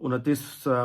29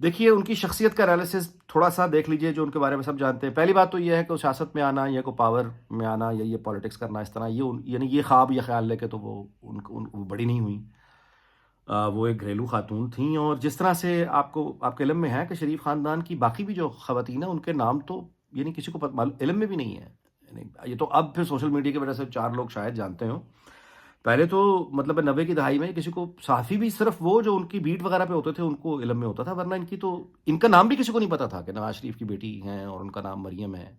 دیکھیے ان کی شخصیت کا انالیسس تھوڑا سا دیکھ لیجئے جو ان کے بارے میں سب جانتے ہیں. پہلی بات تو یہ ہے کہ وہ سیاست میں آنا یا کوئی پاور میں آنا یا یہ پالیٹکس کرنا اس طرح یعنی یہ خواب یا خیال لے کے تو وہ بڑی نہیں ہوئی. وہ ایک گھریلو خاتون تھیں، اور جس طرح سے آپ کے علم میں ہے کہ شریف خاندان کی باقی بھی جو خواتین ہیں ان کے نام تو یعنی کسی کو علم میں بھی نہیں ہے. یعنی یہ تو اب پھر سوشل میڈیا کی وجہ سے 4 لوگ شاید جانتے ہوں. پہلے تو مطلب 90 کی دہائی میں کسی کو صحافی بھی صرف وہ جو ان کی بیٹ وغیرہ پہ ہوتے تھے ان کو علم میں ہوتا تھا، ورنہ ان کا نام بھی کسی کو نہیں پتا تھا کہ نواز شریف کی بیٹی ہیں اور ان کا نام مریم ہے.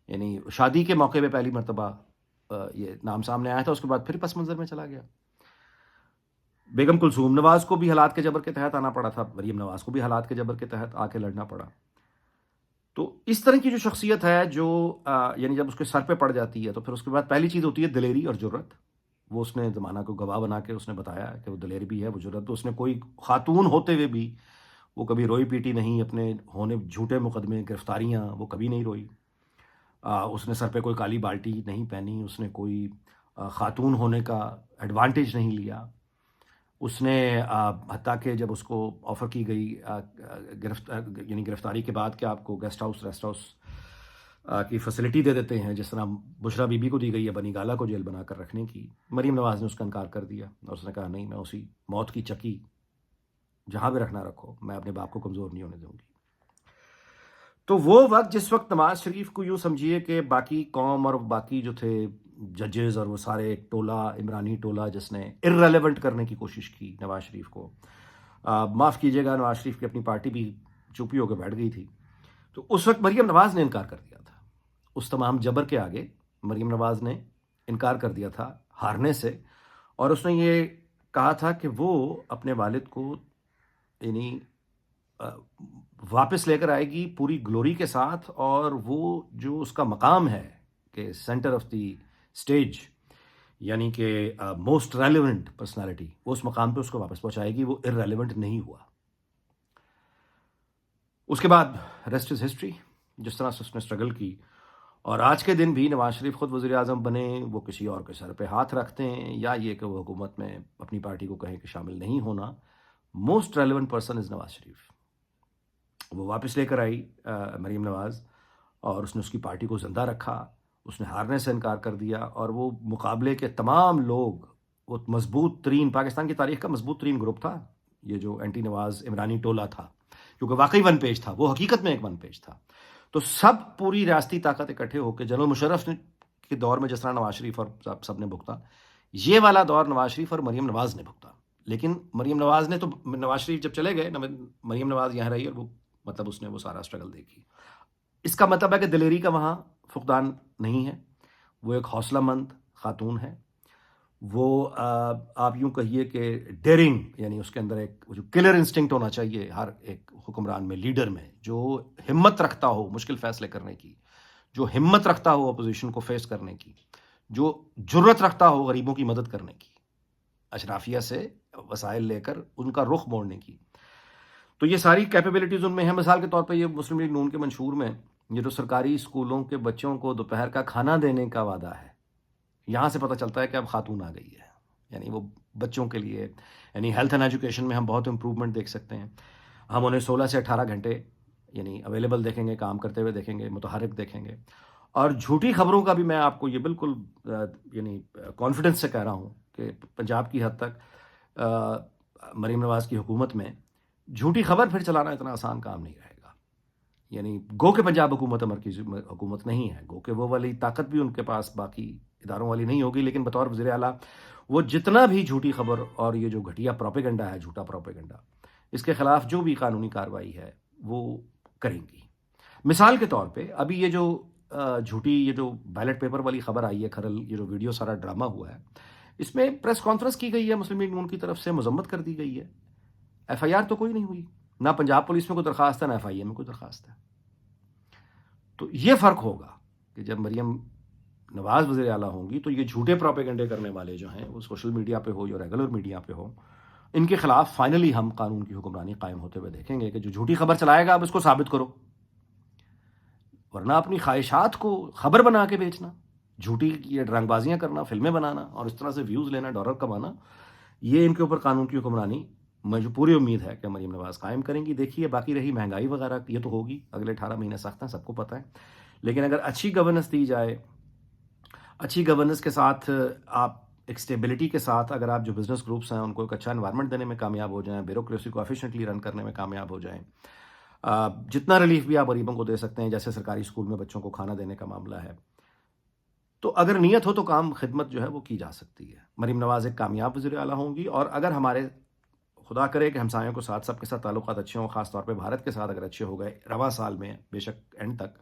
یعنی شادی کے موقع پہ پہلی مرتبہ یہ نام سامنے آیا تھا، اس کے بعد پھر پس منظر میں چلا گیا. بیگم کلثوم نواز کو بھی حالات کے جبر کے تحت آنا پڑا تھا، مریم نواز کو بھی حالات کے جبر کے تحت آ کے لڑنا پڑا. تو اس طرح کی جو شخصیت ہے جو یعنی جب اس کے سر پہ پڑ جاتی ہے تو پھر اس کے بعد پہلی چیز ہوتی ہے دلیری اور جرت. وہ اس نے زمانہ کو گواہ بنا کے اس نے بتایا کہ وہ دلیر بھی ہے، وہ جرت. تو اس نے کوئی خاتون ہوتے ہوئے بھی وہ کبھی روئی پیٹی نہیں، اپنے ہونے جھوٹے مقدمے گرفتاریاں وہ کبھی نہیں روئی. اس نے سر پہ کوئی کالی بالٹی نہیں پہنی، اس نے کوئی خاتون ہونے کا ایڈوانٹیج نہیں لیا. اس نے حتیٰ کہ جب اس کو آفر کی گئی یعنی گرفتاری کے بعد کہ آپ کو گیسٹ ہاؤس ریسٹ ہاؤس کی فیسلٹی دے دیتے ہیں جس طرح بشرا بی بی کو دی گئی ہے بنی گالا کو جیل بنا کر رکھنے کی، مریم نواز نے اس کا انکار کر دیا اور اس نے کہا نہیں، میں اسی موت کی چکی جہاں بھی رکھنا رکھو، میں اپنے باپ کو کمزور نہیں ہونے دوں گی. تو وہ وقت جس وقت نواز شریف کو یوں سمجھیے کہ باقی قوم اور باقی جو تھے ججز اور وہ سارے ایک ٹولہ عمرانی ٹولہ جس نے ارریلیونٹ کرنے کی کوشش کی نواز شریف کو، معاف کیجیے گا نواز شریف کی اپنی پارٹی بھی چوپی ہو کے بیٹھ گئی تھی. تو اس وقت مریم نواز نے انکار کر دیا تھا. اس تمام جبر کے آگے مریم نواز نے انکار کر دیا تھا ہارنے سے، اور اس نے یہ کہا تھا کہ وہ اپنے والد کو یعنی واپس لے کر آئے گی پوری گلوری کے ساتھ، اور وہ جو اس کا مقام ہے کہ سینٹر آف دی اسٹیج یعنی کہ موسٹ ریلیونٹ پرسنالٹی، وہ اس مقام پہ اس کو واپس پہنچائے گی. وہ ارریلیونٹ نہیں ہوا. اس کے بعد ریسٹ از ہسٹری. جس طرح سے اس نے اسٹرگل کی اور آج کے دن بھی نواز شریف خود وزیر اعظم بنے، وہ کسی اور کے سر پہ ہاتھ رکھتے ہیں یا یہ کہ وہ حکومت میں اپنی پارٹی کو کہیں کہ شامل نہیں ہونا، most relevant person is Nawaz Sharif. وہ واپس لے کر آئی مریم نواز، اور اس نے اس کی پارٹی کو زندہ رکھا. اس نے ہارنے سے انکار کر دیا، اور وہ مقابلے کے تمام لوگ، وہ مضبوط ترین پاکستان کی تاریخ کا مضبوط ترین گروپ تھا یہ جو اینٹی نواز عمرانی ٹولہ تھا، کیونکہ واقعی ون پیج تھا، وہ حقیقت میں ایک ون پیج تھا. تو سب پوری ریاستی طاقت اکٹھے ہو کے جنرل مشرف کے دور میں جس طرح نواز شریف اور سب نے بھگتا، یہ والا دور نواز شریف اور مریم نواز نے بھگتا. لیکن مریم نواز نے تو نواز شریف جب چلے گئے، مریم نواز یہاں رہی، اور وہ مطلب اس نے وہ سارا اسٹرگل دیکھی. اس کا مطلب ہے کہ دلیری کا وہاں فقدان نہیں ہے. وہ ایک حوصلہ مند خاتون ہے. وہ آپ یوں کہیے کہ ڈیرنگ، یعنی اس کے اندر ایک جو کلر انسٹنکٹ ہونا چاہیے ہر ایک حکمران میں، لیڈر میں، جو ہمت رکھتا ہو مشکل فیصلے کرنے کی، جو ہمت رکھتا ہو اپوزیشن کو فیس کرنے کی، جو جرت رکھتا ہو غریبوں کی مدد کرنے کی، اشرافیہ سے وسائل لے کر ان کا رخ موڑنے کی. تو یہ ساری کیپیبلٹیز ان میں ہیں. مثال کے طور پہ یہ مسلم لیگ نون کے منشور میں یہ جو سرکاری اسکولوں کے بچوں کو دوپہر کا کھانا دینے کا وعدہ ہے، یہاں سے پتہ چلتا ہے کہ اب خاتون آ گئی ہے. یعنی وہ بچوں کے لیے یعنی ہیلتھ اینڈ ایجوکیشن میں ہم بہت امپروومنٹ دیکھ سکتے ہیں. ہم انہیں 16 سے 18 گھنٹے یعنی اویلیبل دیکھیں گے، کام کرتے ہوئے دیکھیں گے، متحرک دیکھیں گے. اور جھوٹی خبروں کا بھی میں آپ کو یہ بالکل یعنی کانفیڈنس سے کہہ رہا ہوں کہ پنجاب کی حد تک مریم نواز کی حکومت میں جھوٹی خبر پھر چلانا اتنا آسان کام نہیں رہے گا. یعنی گو کہ پنجاب حکومت مرکزی حکومت نہیں ہے، گو کہ وہ والی طاقت بھی ان کے پاس باقی اداروں والی نہیں ہوگی، لیکن بطور وزیر اعلیٰ وہ جتنا بھی جھوٹی خبر اور یہ جو گھٹیا پروپیگنڈا ہے، جھوٹا پروپیگنڈا، اس کے خلاف جو بھی قانونی کارروائی ہے وہ کریں گی. مثال کے طور پہ ابھی یہ جو جھوٹی یہ جو بیلٹ پیپر والی خبر آئی ہے، کھرل یہ جو ویڈیو سارا ڈرامہ ہوا ہے، اس میں پریس کانفرنس کی گئی ہے، مسلم لیگ نون کی طرف سے مذمت کر دی گئی ہے. ایف آئی آر تو کوئی نہیں ہوئی، نہ پنجاب پولیس میں کوئی درخواست ہے، نہ ایف آئی اے میں کوئی درخواست ہے. تو یہ فرق ہوگا کہ جب مریم نواز وزیر اعلیٰ ہوں گی تو یہ جھوٹے پروپیگنڈے کرنے والے جو ہیں وہ سوشل میڈیا پہ ہو یا ریگولر میڈیا پہ ہو، ان کے خلاف فائنلی ہم قانون کی حکمرانی قائم ہوتے ہوئے دیکھیں گے کہ جو جھوٹی خبر چلائے گا اب اس کو ثابت کرو، ورنہ اپنی خواہشات کو خبر بنا کے بیچنا، جھوٹی یہ ڈرنگ بازیاں کرنا، فلمیں بنانا اور اس طرح سے ویوز لینا، ڈالر کمانا، یہ ان کے اوپر قانون کی حکمرانی مجھے پوری امید ہے کہ مریم نواز قائم کریں گی. دیکھیے باقی رہی مہنگائی وغیرہ یہ تو ہوگی, اگلے 18 مہینے سخت ہیں, سب کو پتہ ہے. لیکن اگر اچھی گورننس دی جائے, اچھی گورننس کے ساتھ آپ ایک اسٹیبلٹی کے ساتھ اگر آپ جو بزنس گروپس ہیں ان کو ایک اچھا انوائرمنٹ دینے میں کامیاب ہو جائیں, بیوروکریسی کو ایفیشینٹلی رن کرنے میں کامیاب ہو جائیں, جتنا ریلیف بھی آپ غریبوں کو دے سکتے ہیں, جیسے سرکاری اسکول میں بچوں کو کھانا دینے کا معاملہ ہے, تو اگر نیت ہو تو کام خدمت جو ہے وہ کی جا سکتی ہے. مریم نواز ایک کامیاب وزیر اعلیٰ ہوں گی, اور اگر ہمارے خدا کرے کہ ہمسایوں کو ساتھ سب کے ساتھ تعلقات اچھے ہوں, خاص طور پہ بھارت کے ساتھ اگر اچھے ہو گئے رواں سال میں, بے شک اینڈ تک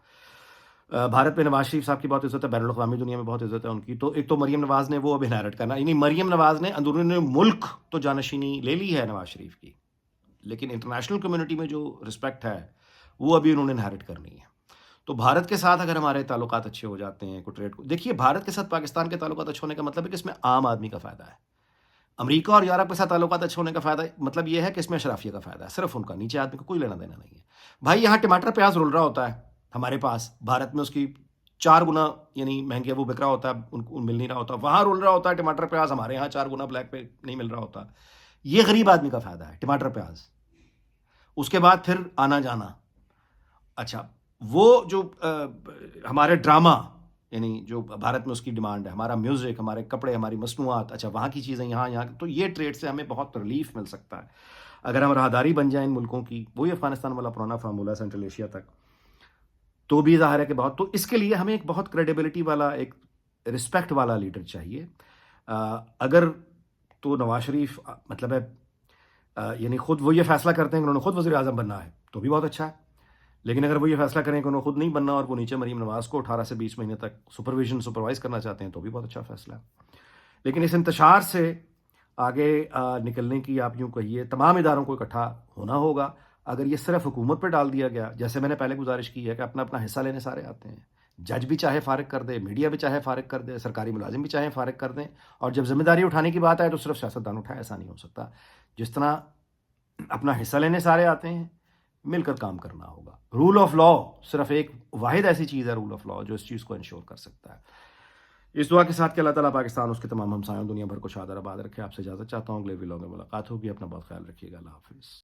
بھارت میں نواز شریف صاحب کی بہت عزت ہے, بین الاقوامی دنیا میں بہت عزت ہے ان کی. تو ایک تو مریم نواز نے وہ اب انہیرٹ کرنا, یعنی مریم نواز نے اندرون ملک تو جانشینی لے لی ہے نواز شریف کی, لیکن انٹرنیشنل کمیونٹی میں جو رسپیکٹ ہے وہ ابھی انہوں نے انہیرٹ کرنی ہے. تو بھارت کے ساتھ اگر ہمارے تعلقات اچھے ہو جاتے ہیں, کو ٹریڈ کو دیکھیے, بھارت کے ساتھ پاکستان کے تعلقات اچھے ہونے کا مطلب ہے کہ اس میں عام آدمی کا فائدہ ہے. امریکہ اور یورپ کے ساتھ تعلقات اچھے ہونے کا فائدہ مطلب یہ ہے کہ اس میں اشرافیہ کا فائدہ ہے, صرف ان کا, نیچے آدمی کو کوئی لینا دینا نہیں ہے. بھائی یہاں ٹماٹر پیاز رول رہا ہوتا ہے ہمارے پاس, بھارت میں اس کی 4 گنا یعنی مہنگے وہ بک رہا ہوتا ہے, ان کو مل نہیں رہا ہوتا, وہاں رول رہا ہوتا ہے ٹماٹر پیاز, ہمارے یہاں 4 گنا بلیک پہ نہیں مل رہا ہوتا. یہ غریب آدمی کا فائدہ ہے ٹماٹر پیاز. اس کے بعد پھر آنا جانا. اچھا وہ جو ہمارے ڈرامہ, یعنی جو بھارت میں اس کی ڈیمانڈ ہے, ہمارا میوزک, ہمارے کپڑے, ہماری مصنوعات, اچھا وہاں کی چیزیں یہاں, تو یہ ٹریڈ سے ہمیں بہت ریلیف مل سکتا ہے اگر ہم راہداری بن جائیں ان ملکوں کی. وہی افغانستان والا پرانا فارمولا سینٹرل ایشیا تک, تو بھی ظاہر ہے کہ بہت, تو اس کے لیے ہمیں ایک بہت کریڈیبلٹی والا, ایک رسپیکٹ والا لیڈر چاہیے. اگر تو نواز شریف مطلب ہے یعنی خود وہ یہ فیصلہ کرتے ہیں کہ انہوں نے خود وزیر اعظم بننا ہے تو بھی بہت اچھا ہے, لیکن اگر وہ یہ فیصلہ کریں کہ انہوں نے خود نہیں بننا اور وہ نیچے مریم نواز کو 18 سے 20 مہینے تک سپروائز کرنا چاہتے ہیں تو بھی بہت اچھا فیصلہ ہے. لیکن اس انتشار سے آگے نکلنے کی آپ یوں کہیے تمام اداروں کو اکٹھا ہونا ہوگا. اگر یہ صرف حکومت پہ ڈال دیا گیا, جیسے میں نے پہلے گزارش کی ہے کہ اپنا اپنا حصہ لینے سارے آتے ہیں, جج بھی چاہے فارغ کر دے, میڈیا بھی چاہے فارغ کر دے, سرکاری ملازم بھی چاہے فارغ کر دیں, اور جب ذمہ داری اٹھانے کی بات آئے تو صرف سیاستدان اٹھائے, ایسا نہیں ہو سکتا. جس طرح اپنا حصہ لینے سارے آتے ہیں, مل کر کام کرنا ہوگا. رول آف لا صرف ایک واحد ایسی چیز ہے, رول آف لا, جو اس چیز کو انشور کر سکتا ہے. اس دعا کے ساتھ کہ اللہ تعالیٰ پاکستان اس کے تمام ہمسایوں دنیا بھر کو شاد اور آباد رکھے. آپ سے اجازت چاہتا ہوں, اگلے ویلاگ میں ملاقات ہوگی. اپنا بہت خیال رکھیے گا. اللہ حافظ.